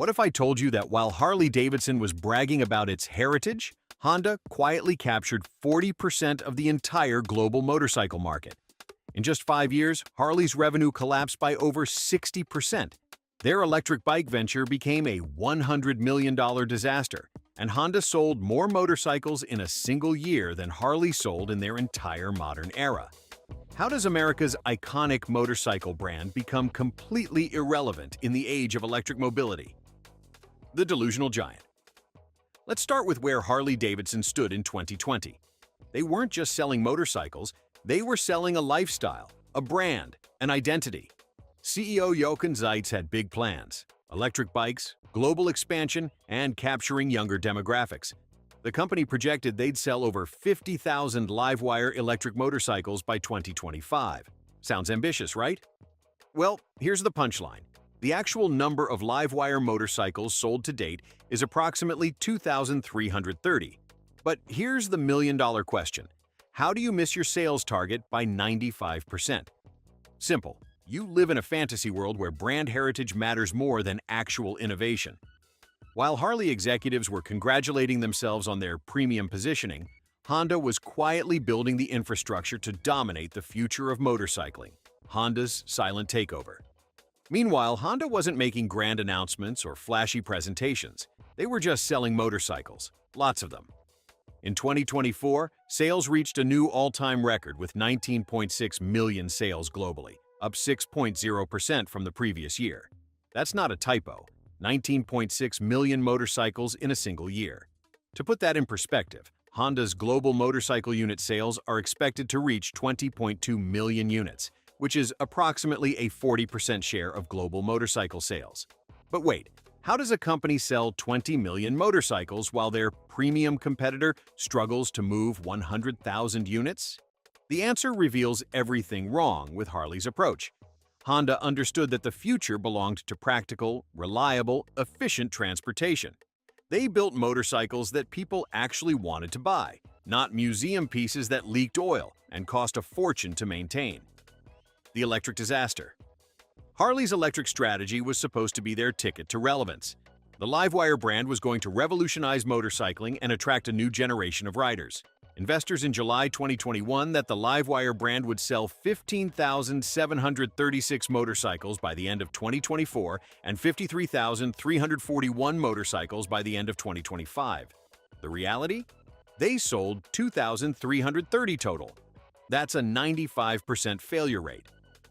What if I told you that while Harley Davidson was bragging about its heritage, Honda quietly captured 40% of the entire global motorcycle market? In just 5 years, Harley's revenue collapsed by over 60%. Their electric bike venture became a $100 million disaster, and Honda sold more motorcycles in a single year than Harley sold in their entire modern era. How does America's iconic motorcycle brand become completely irrelevant in the age of electric mobility? The delusional giant. Let's start with where Harley Davidson stood in 2020. They weren't just selling motorcycles, they were selling a lifestyle, a brand, an identity. CEO Jochen Zeitz had big plans: electric bikes, global expansion, and capturing younger demographics. The company projected they'd sell over 50,000 live-wire electric motorcycles by 2025. Sounds ambitious, right? Well, here's the punchline. The actual number of live-wire motorcycles sold to date is approximately 2,330. But here's the million-dollar question. How do you miss your sales target by 95%? Simple. You live in a fantasy world where brand heritage matters more than actual innovation. While Harley executives were congratulating themselves on their premium positioning, Honda was quietly building the infrastructure to dominate the future of motorcycling, Honda's silent takeover. Meanwhile, Honda wasn't making grand announcements or flashy presentations. They were just selling motorcycles, lots of them. In 2024, sales reached a new all-time record with 19.6 million sales globally, up 6.0% from the previous year. That's not a typo. 19.6 million motorcycles in a single year. To put that in perspective, Honda's global motorcycle unit sales are expected to reach 20.2 million units, which is approximately a 40% share of global motorcycle sales. But wait, how does a company sell 20 million motorcycles while their premium competitor struggles to move 100,000 units? The answer reveals everything wrong with Harley's approach. Honda understood that the future belonged to practical, reliable, efficient transportation. They built motorcycles that people actually wanted to buy, not museum pieces that leaked oil and cost a fortune to maintain. The electric disaster. Harley's electric strategy was supposed to be their ticket to relevance. The Livewire brand was going to revolutionize motorcycling and attract a new generation of riders. Investors in July 2021 that the Livewire brand would sell 15,736 motorcycles by the end of 2024 and 53,341 motorcycles by the end of 2025. The reality? They sold 2,330 total. That's a 95% failure rate.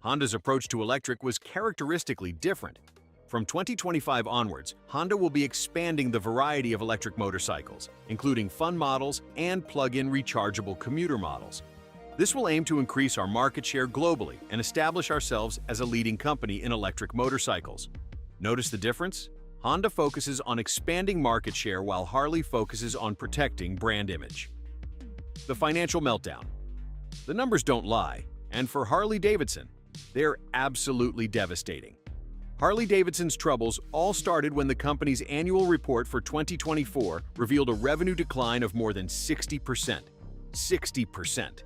Honda's approach to electric was characteristically different. From 2025 onwards, Honda will be expanding the variety of electric motorcycles, including fun models and plug-in rechargeable commuter models. This will aim to increase our market share globally and establish ourselves as a leading company in electric motorcycles. Notice the difference? Honda focuses on expanding market share while Harley focuses on protecting brand image. The financial meltdown. The numbers don't lie, and for Harley Davidson, they're absolutely devastating. Harley Davidson's troubles all started when the company's annual report for 2024 revealed a revenue decline of more than 60%. 60%.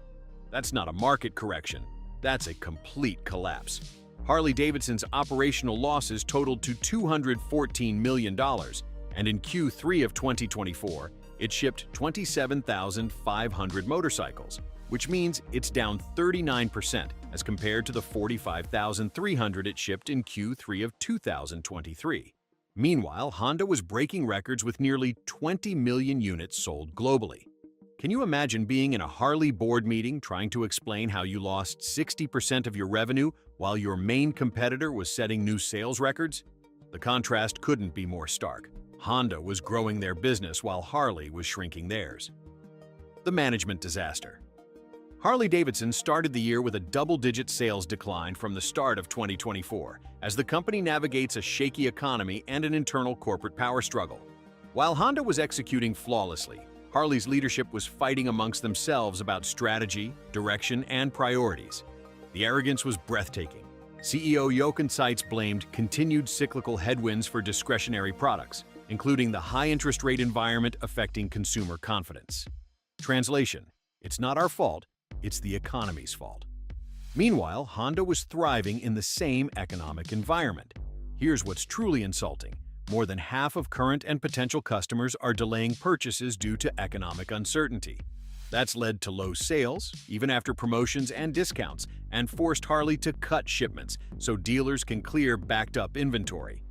That's not a market correction. That's a complete collapse. Harley Davidson's operational losses totaled to $214 million, and in Q3 of 2024, it shipped 27,500 motorcycles, which means it's down 39% as compared to the 45,300 it shipped in Q3 of 2023. Meanwhile, Honda was breaking records with nearly 20 million units sold globally. Can you imagine being in a Harley board meeting trying to explain how you lost 60% of your revenue while your main competitor was setting new sales records? The contrast couldn't be more stark. Honda was growing their business while Harley was shrinking theirs. The management disaster. Harley Davidson started the year with a double-digit sales decline from the start of 2024 as the company navigates a shaky economy and an internal corporate power struggle. While Honda was executing flawlessly, Harley's leadership was fighting amongst themselves about strategy, direction, and priorities. The arrogance was breathtaking. CEO Jochen Zeitz blamed continued cyclical headwinds for discretionary products, including the high interest rate environment affecting consumer confidence. Translation: it's not our fault, it's the economy's fault. Meanwhile, Honda was thriving in the same economic environment. Here's what's truly insulting. More than half of current and potential customers are delaying purchases due to economic uncertainty. That's led to low sales, even after promotions and discounts, and forced Harley to cut shipments so dealers can clear backed-up inventory.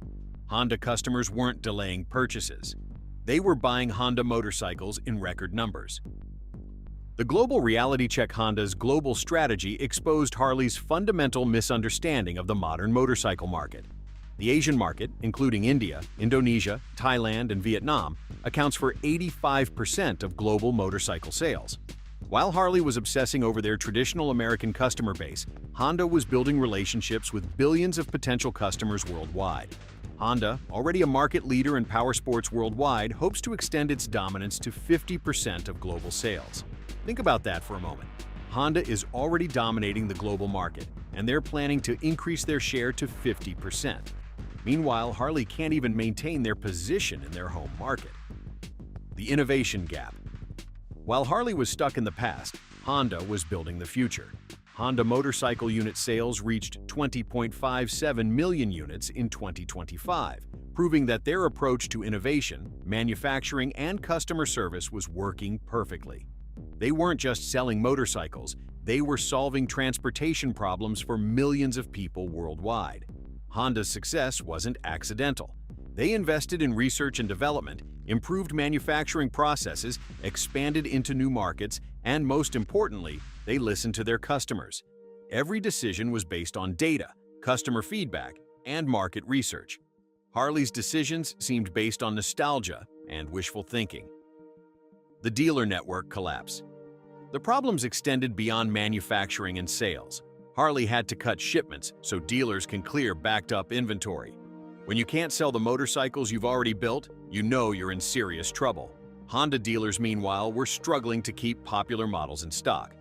Honda customers weren't delaying purchases. They were buying Honda motorcycles in record numbers. The global reality check Honda's global strategy exposed Harley's fundamental misunderstanding of the modern motorcycle market. The Asian market, including India, Indonesia, Thailand, and Vietnam, accounts for 85% of global motorcycle sales. While Harley was obsessing over their traditional American customer base, Honda was building relationships with billions of potential customers worldwide. Honda, already a market leader in powersports worldwide, hopes to extend its dominance to 50% of global sales. Think about that for a moment. Honda is already dominating the global market, and they're planning to increase their share to 50%. Meanwhile, Harley can't even maintain their position in their home market. The innovation gap. While Harley was stuck in the past, Honda was building the future. Honda motorcycle unit sales reached 20.57 million units in 2025, proving that their approach to innovation, manufacturing, and customer service was working perfectly. They weren't just selling motorcycles, they were solving transportation problems for millions of people worldwide. Honda's success wasn't accidental. They invested in research and development, improved manufacturing processes, expanded into new markets, and most importantly, they listened to their customers. Every decision was based on data, customer feedback, and market research. Harley's decisions seemed based on nostalgia and wishful thinking. The dealer network collapse. The problems extended beyond manufacturing and sales. Harley had to cut shipments so dealers can clear backed-up inventory. When you can't sell the motorcycles you've already built, you know you're in serious trouble. Honda dealers, meanwhile, were struggling to keep popular models in stock.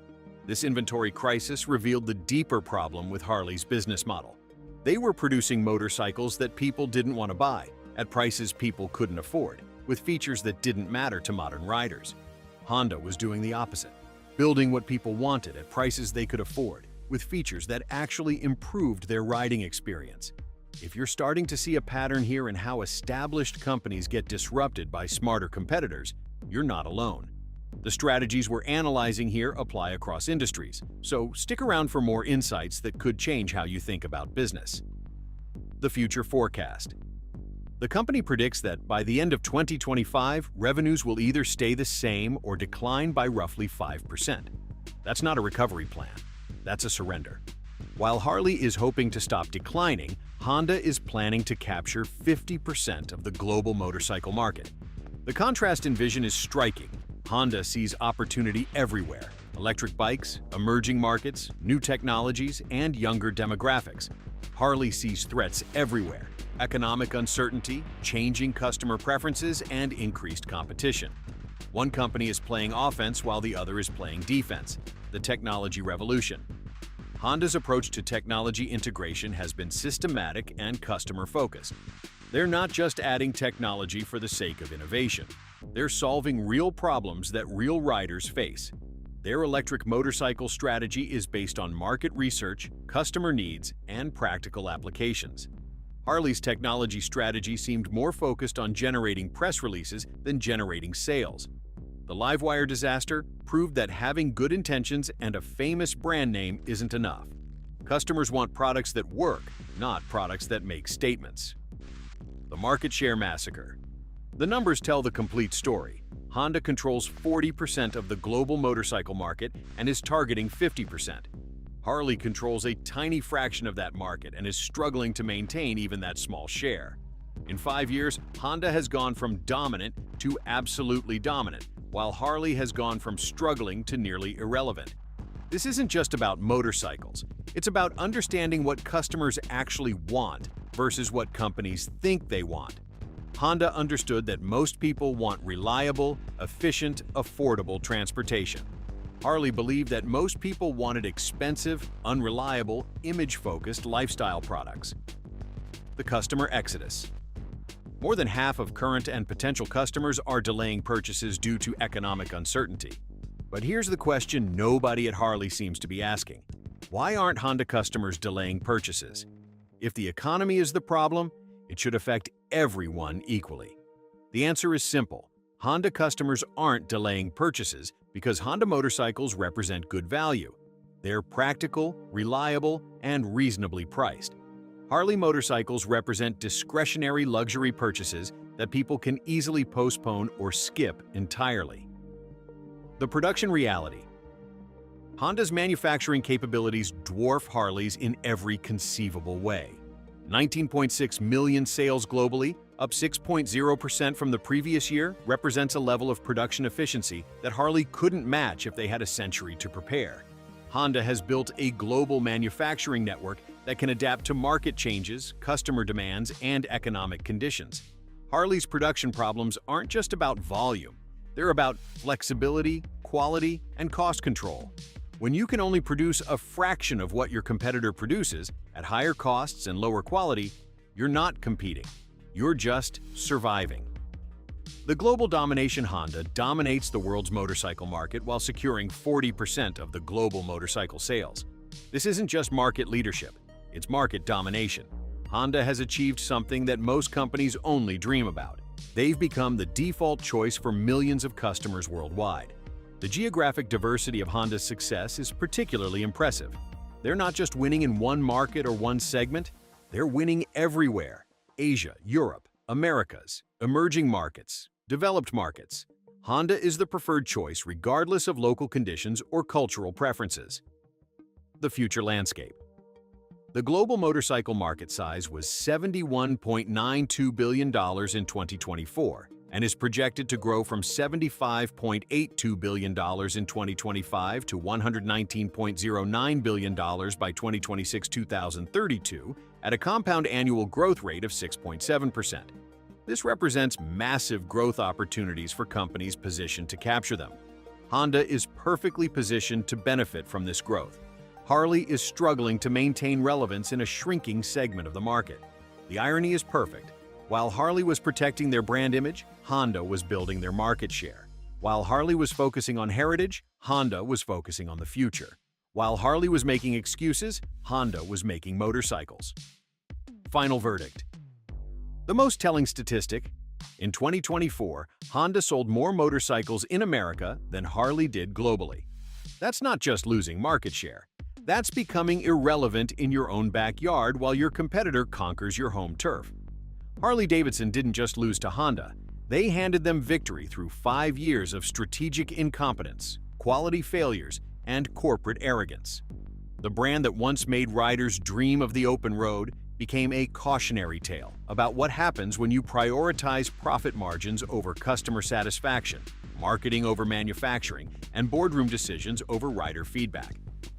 This inventory crisis revealed the deeper problem with Harley's business model. They were producing motorcycles that people didn't want to buy, at prices people couldn't afford, with features that didn't matter to modern riders. Honda was doing the opposite, building what people wanted at prices they could afford, with features that actually improved their riding experience. If you're starting to see a pattern here in how established companies get disrupted by smarter competitors, you're not alone. The strategies we're analyzing here apply across industries, so stick around for more insights that could change how you think about business. The future forecast. The company predicts that by the end of 2025, revenues will either stay the same or decline by roughly 5%. That's not a recovery plan. That's a surrender. While Harley is hoping to stop declining, Honda is planning to capture 50% of the global motorcycle market. The contrast in vision is striking. Honda sees opportunity everywhere: electric bikes, emerging markets, new technologies, and younger demographics. Harley sees threats everywhere: economic uncertainty, changing customer preferences, and increased competition. One company is playing offense while the other is playing defense: the technology revolution. Honda's approach to technology integration has been systematic and customer-focused. They're not just adding technology for the sake of innovation. They're solving real problems that real riders face. Their electric motorcycle strategy is based on market research, customer needs, and practical applications. Harley's technology strategy seemed more focused on generating press releases than generating sales. The Livewire disaster proved that having good intentions and a famous brand name isn't enough. Customers want products that work, not products that make statements. The market share massacre. The numbers tell the complete story. Honda controls 40% of the global motorcycle market and is targeting 50%. Harley controls a tiny fraction of that market and is struggling to maintain even that small share. In 5 years, Honda has gone from dominant to absolutely dominant, while Harley has gone from struggling to nearly irrelevant. This isn't just about motorcycles. It's about understanding what customers actually want versus what companies think they want. Honda understood that most people want reliable, efficient, affordable transportation. Harley believed that most people wanted expensive, unreliable, image-focused lifestyle products. The customer exodus. More than half of current and potential customers are delaying purchases due to economic uncertainty. But here's the question nobody at Harley seems to be asking: why aren't Honda customers delaying purchases? If the economy is the problem, it should affect everyone equally? The answer is simple. Honda customers aren't delaying purchases because Honda motorcycles represent good value. They're practical, reliable, and reasonably priced. Harley motorcycles represent discretionary luxury purchases that people can easily postpone or skip entirely. The production reality. Honda's manufacturing capabilities dwarf Harley's in every conceivable way. 19.6 million sales globally, up 6.0% from the previous year, represents a level of production efficiency that Harley couldn't match if they had a century to prepare. Honda has built a global manufacturing network that can adapt to market changes, customer demands, and economic conditions. Harley's production problems aren't just about volume. They're about flexibility, quality, and cost control. When you can only produce a fraction of what your competitor produces at higher costs and lower quality, you're not competing. You're just surviving. The global domination. Honda dominates the world's motorcycle market while securing 40% of the global motorcycle sales. This isn't just market leadership, it's market domination. Honda has achieved something that most companies only dream about. They've become the default choice for millions of customers worldwide. The geographic diversity of Honda's success is particularly impressive. They're not just winning in one market or one segment, they're winning everywhere. Asia, Europe, Americas, emerging markets, developed markets. Honda is the preferred choice regardless of local conditions or cultural preferences. The future landscape. The global motorcycle market size was $71.92 billion in 2024 and is projected to grow from $75.82 billion in 2025 to $119.09 billion by 2026-2032 at a compound annual growth rate of 6.7%. This represents massive growth opportunities for companies positioned to capture them. Honda is perfectly positioned to benefit from this growth. Harley is struggling to maintain relevance in a shrinking segment of the market. The irony is perfect. While Harley was protecting their brand image, Honda was building their market share. While Harley was focusing on heritage, Honda was focusing on the future. While Harley was making excuses, Honda was making motorcycles. Final verdict. The most telling statistic: in 2024, Honda sold more motorcycles in America than Harley did globally. That's not just losing market share. That's becoming irrelevant in your own backyard while your competitor conquers your home turf. Harley Davidson didn't just lose to Honda. They handed them victory through 5 years of strategic incompetence, quality failures, and corporate arrogance. The brand that once made riders dream of the open road became a cautionary tale about what happens when you prioritize profit margins over customer satisfaction, marketing over manufacturing, and boardroom decisions over rider feedback.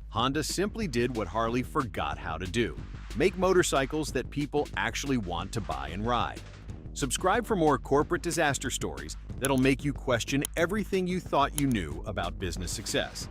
Honda simply did what Harley forgot how to do: make motorcycles that people actually want to buy and ride. Subscribe for more corporate disaster stories that'll make you question everything you thought you knew about business success.